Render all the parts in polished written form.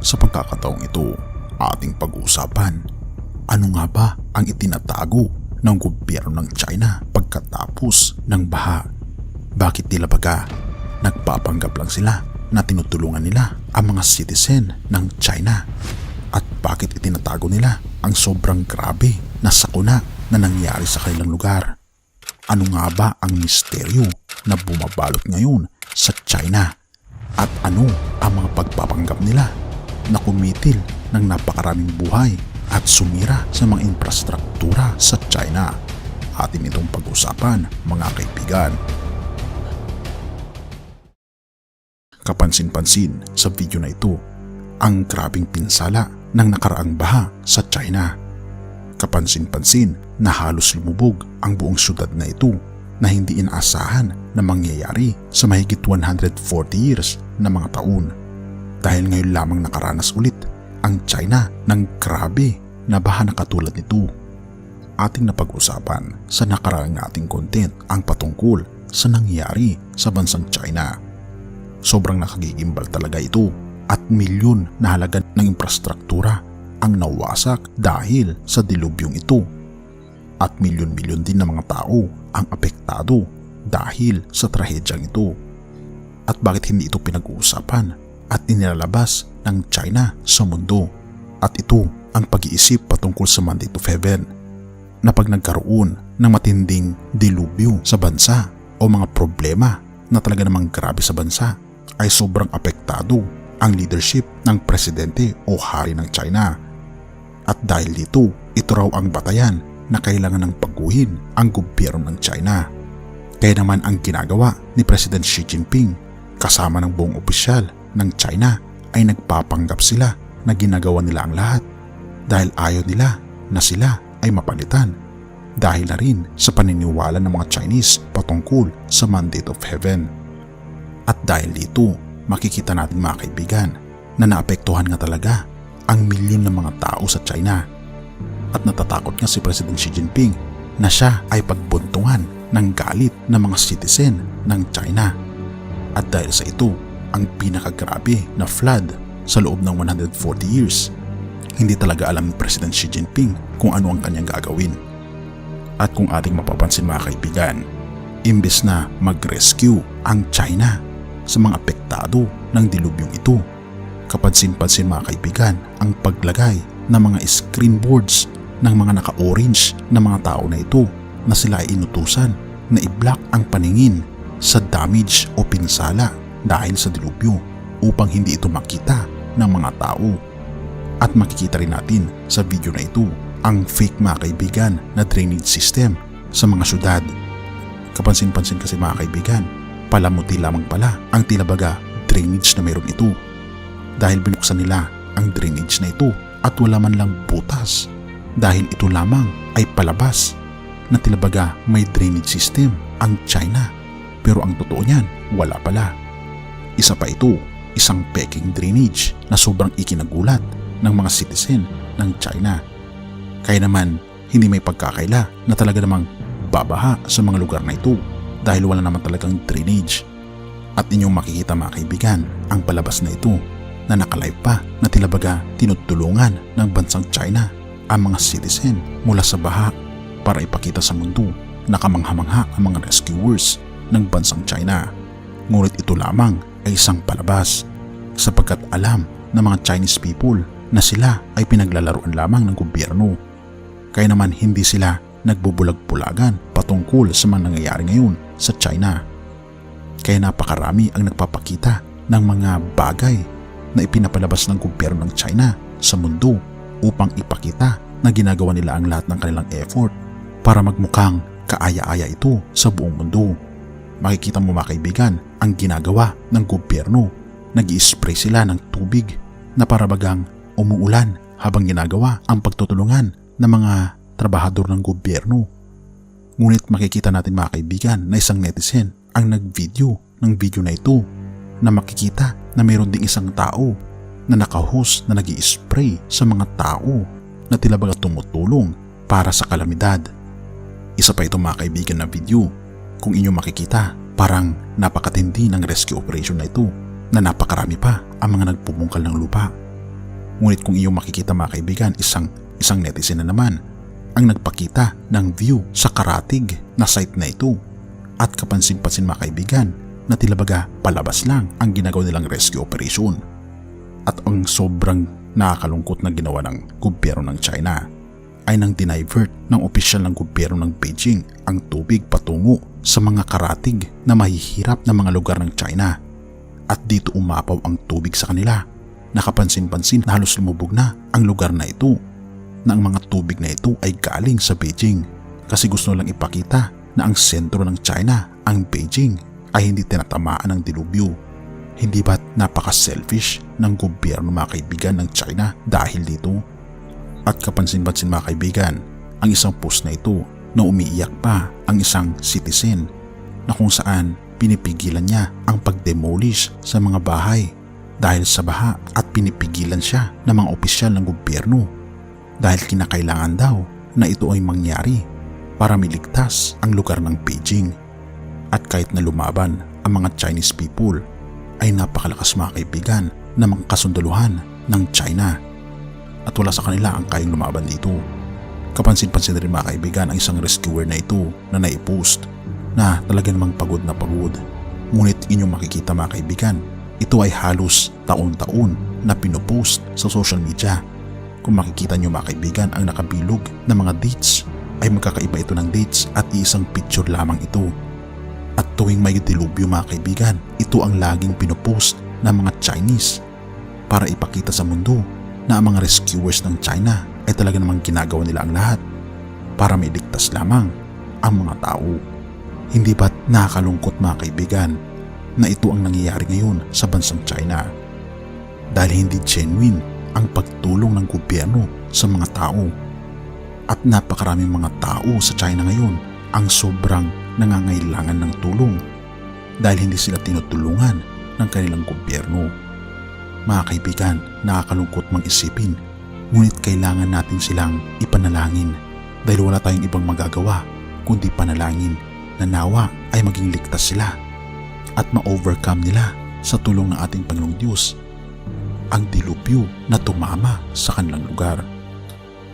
Sa pagkakataong ito, ating pag-uusapan, ano nga ba ang itinatago ng gobyerno ng China pagkatapos ng baha? Bakit tila baga nagpapanggap lang sila na tinutulungan nila ang mga citizen ng China? At bakit itinatago nila ang sobrang grabe na sakuna na nangyari sa kanilang lugar? Ano nga ba ang misteryo na bumabalot ngayon sa China? At ano ang mga pagpapanggap nila na kumitil ng napakaraming buhay at sumira sa mga infrastruktura sa China? Atin itong pag-usapan, mga kaibigan. Kapansin-pansin sa video na ito ang grabing pinsala ng nakaraang baha sa China. Kapansin-pansin na halos lumubog ang buong syudad na ito na hindi inaasahan na mangyayari sa mahigit 140 years na mga taon. Dahil ngayon lamang nakaranas ulit ang China ng grabe na baha na katulad nito. Ating napag-usapan sa nakaraang ating content ang patungkol sa nangyayari sa bansang China. Sobrang nakagigimbal talaga ito at milyon na halaga ng infrastruktura ang nawasak dahil sa dilubyong ito. At milyon-milyon din ng mga tao ang apektado dahil sa trahedyang ito. At bakit hindi ito pinag-uusapan at inilalabas ng China sa mundo? At ito ang pag-iisip patungkol sa mandate of heaven na pag nagkaroon ng matinding dilubyo sa bansa o mga problema na talaga namang grabe sa bansa, ay sobrang apektado ang leadership ng presidente o hari ng China. At dahil dito, ito raw ang batayan na kailangan ng pagguhin ang gobyerno ng China. Kaya naman ang ginagawa ni President Xi Jinping kasama ng buong opisyal ng China ay nagpapanggap sila na ginagawa nila ang lahat dahil ayaw nila na sila ay mapalitan dahil na rin sa paniniwala ng mga Chinese patungkol sa mandate of heaven. At dahil dito, makikita natin mga kaibigan na naapektuhan nga talaga ang milyon ng mga tao sa China. At natatakot nga si President Xi Jinping na siya ay pagbuntungan ng galit ng mga citizen ng China. At dahil sa ito, ang pinakagrabe na flood sa loob ng 140 years, hindi talaga alam ni President Xi Jinping kung ano ang kanyang gagawin. At kung ating mapapansin mga kaibigan, imbes na mag-rescue ang China sa mga apektado ng dilubyong ito, kapansin-pansin mga kaibigan ang paglagay ng mga screen boards ng mga naka-orange na mga tao na ito na sila ay inutusan na i-block ang paningin sa damage o pinsala dahil sa dilubyo upang hindi ito makita ng mga tao. At makikita rin natin sa video na ito ang fake mga kaibigan na drainage system sa mga syudad. Kapansin-pansin kasi mga kaibigan, palamuti lamang pala ang tila baga drainage na mayroon ito dahil binuksan nila ang drainage na ito at wala man lang butas dahil ito lamang ay palabas na tila baga may drainage system ang China, pero ang totoo niyan wala pala. Isa pa ito, isang peking drainage na sobrang ikinagulat ng mga citizen ng China. Kaya naman hindi may pagkakaila na talaga namang babaha sa mga lugar na ito dahil wala naman talagang drainage. At inyong makikita mga kaibigan ang palabas na ito na nakalive pa na tila baga tinutulungan ng bansang China ang mga citizen mula sa baha para ipakita sa mundo na kamangha-mangha ang mga rescuers ng bansang China. Ngunit ito lamang ay isang palabas sapagkat alam ng mga Chinese people na sila ay pinaglalaruan lamang ng gobyerno. Kaya naman hindi sila nagbubulag-bulagan patungkol sa mga nangyayari ngayon sa China. Kaya napakarami ang nagpapakita ng mga bagay na ipinapalabas ng gobyerno ng China sa mundo upang ipakita na ginagawa nila ang lahat ng kanilang effort para magmukhang kaaya-aya ito sa buong mundo. Makikita mo mga kaibigan ang ginagawa ng gobyerno. Nag-i-spray sila ng tubig na para bagang umuulan habang ginagawa ang pagtutulungan ng mga trabahador ng gobyerno. Ngunit makikita natin mga kaibigan na isang netizen ang nag-video ng video na ito na makikita na mayroon ding isang tao na naka-host na nag-i-spray sa mga tao na tila baga tumutulong para sa kalamidad. Isa pa ito mga kaibigan na video. Kung inyo makikita, parang napakatindi ng rescue operation na ito na napakarami pa ang mga nagpupungkal ng lupa Ngunit kung iyong makikita mga kaibigan, isang netizen na naman ang nagpakita ng view sa karatig na site na ito. At kapansin-pansin mga kaibigan na tila baga palabas lang ang ginagawa nilang rescue operation. At ang sobrang nakakalungkot na ginawa ng gobyerno ng China ay nang dinivert ng opisyal ng gobyerno ng Beijing ang tubig patungo sa mga karatig na mahihirap na mga lugar ng China. At dito umapaw ang tubig sa kanila. Nakapansin-pansin na halos lumubog na ang lugar na ito, na ang mga tubig na ito ay galing sa Beijing kasi gusto lang ipakita na ang sentro ng China, ang Beijing, ay hindi tinatamaan ng dilubyo. Hindi ba't napaka-selfish ng gobyerno mga kaibigan ng China dahil dito? At kapansin-pansin mga kaibigan, ang isang post na ito na umiiyak pa ang isang citizen na kung saan pinipigilan niya ang pag-demolish sa mga bahay dahil sa baha at pinipigilan siya ng mga opisyal ng gobyerno dahil kinakailangan daw na ito ay mangyari para miligtas ang lugar ng Beijing. At kahit na lumaban ang mga Chinese people ay napakalakas mga kaibigan na mga kasunduluhan ng China at wala sa kanila ang kayang lumaban dito. Kapansin-pansin rin mga kaibigan ang isang rescuer na ito na naipost na talaga namang pagod na pagod. Ngunit inyong makikita mga kaibigan, ito ay halos taon-taon na pinopost sa social media. Kung makikita nyo mga kaibigan ang nakabilog na mga dates ay magkakaiba ito ng dates at isang picture lamang ito. At tuwing may dilubyo mga kaibigan, ito ang laging pinopost ng mga Chinese para ipakita sa mundo na ang mga rescuers ng China ay talaga namang ginagawa nila ang lahat para mailigtas lamang ang mga tao. Hindi ba't nakakalungkot mga kaibigan na ito ang nangyayari ngayon sa bansang China dahil hindi genuine ang pagtulong ng gobyerno sa mga tao. At napakaraming mga tao sa China ngayon ang sobrang nangangailangan ng tulong dahil hindi sila tinutulungan ng kanilang gobyerno. Mga kaibigan, nakakalungkot mang isipin, ngunit kailangan natin silang ipanalangin dahil wala tayong ibang magagawa kundi panalangin na nawa ay maging ligtas sila at ma-overcome nila sa tulong ng ating Panginoong Diyos ang dilubyo na tumama sa kanilang lugar.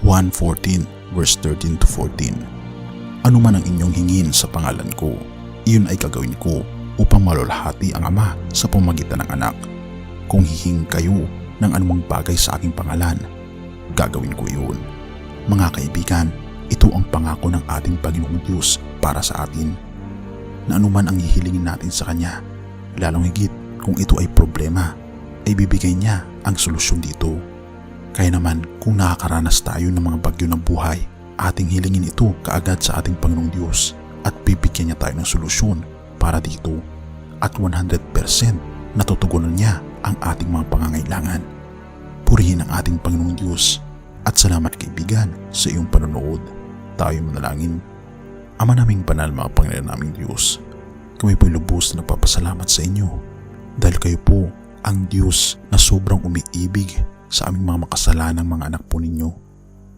1:14 verse 13 to 14. Ano man ang inyong hingin sa pangalan ko, iyon ay gagawin ko upang malulhati ang Ama sa pamamagitan ng Anak. Kung hihing kayo ng anumang bagay sa aking pangalan, gagawin ko iyon. Mga kaibigan, ito ang pangako ng ating Panginoong Diyos para sa atin, na anuman ang hihilingin natin sa Kanya, lalong higit kung ito ay problema, ay bibigay niya ang solusyon dito. Kaya naman kung nakakaranas tayo ng mga bagyo ng buhay, ating hilingin ito kaagad sa ating Panginoong Diyos at bibigyan niya tayo ng solusyon para dito at 100% natutugunan niya ang ating mga pangangailangan. Purihin ang ating Panginoong Diyos at salamat kaibigan sa iyong panonood. Tayo manalangin. Ama naming banal, mga Panginoon naming Diyos, kami po'y lubos na nagpapasalamat sa inyo dahil kayo po ang Diyos na sobrang umiibig sa aming mga makasalanang mga anak po ninyo.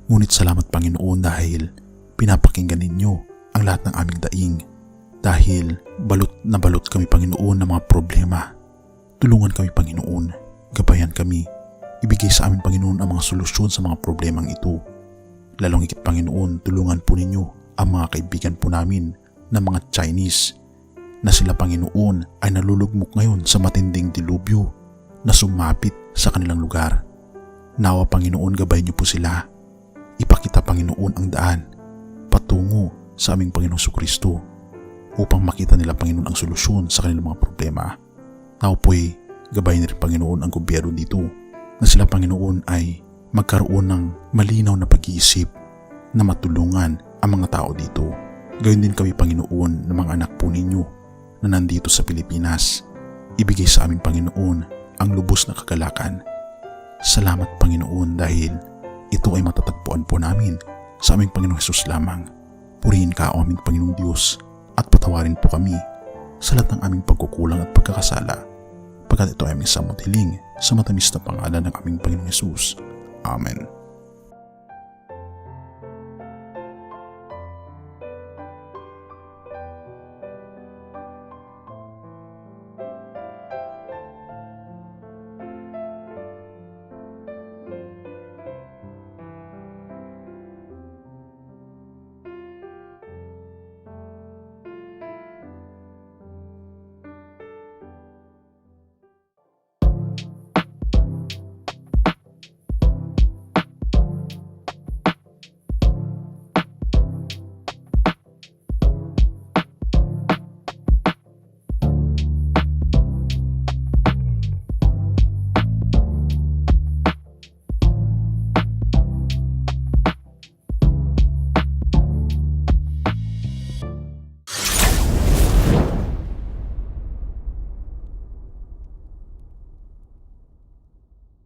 Ngunit salamat Panginoon dahil pinapakinggan ninyo ang lahat ng aming daing. Dahil balot na balot kami Panginoon ng mga problema. Tulungan kami Panginoon, gabayan kami, ibigay sa amin Panginoon ang mga solusyon sa mga problemang ito. Lalong higit Panginoon, tulungan po ninyo ang mga kaibigan po namin na mga Chinese na sila Panginoon ay nalulugmok ngayon sa matinding dilubyo na sumapit sa kanilang lugar. Nawa Panginoon, gabayan niyo po sila. Ipakita Panginoon ang daan patungo sa aming Panginoong Jesucristo upang makita nila Panginoon ang solusyon sa kanilang mga problema. Nawa po'y gabayan rin Panginoon ang gobyerno dito na sila Panginoon ay magkaroon ng malinaw na pag-iisip na matulungan ang mga tao dito. Gayun din kami Panginoon ng mga anak po ninyo na nandito sa Pilipinas. Ibigay sa amin Panginoon ang lubos na kagalakan. Salamat Panginoon dahil ito ay matatagpuan po namin sa aming Panginoong Hesus lamang. Purihin ka o aming Panginoong Diyos at patawarin po kami sa lahat ng aming pagkukulang at pagkakasala, pagkat ito ay aming samot hiling sa matamis na pangalan ng aming Panginoong Hesus. Amen.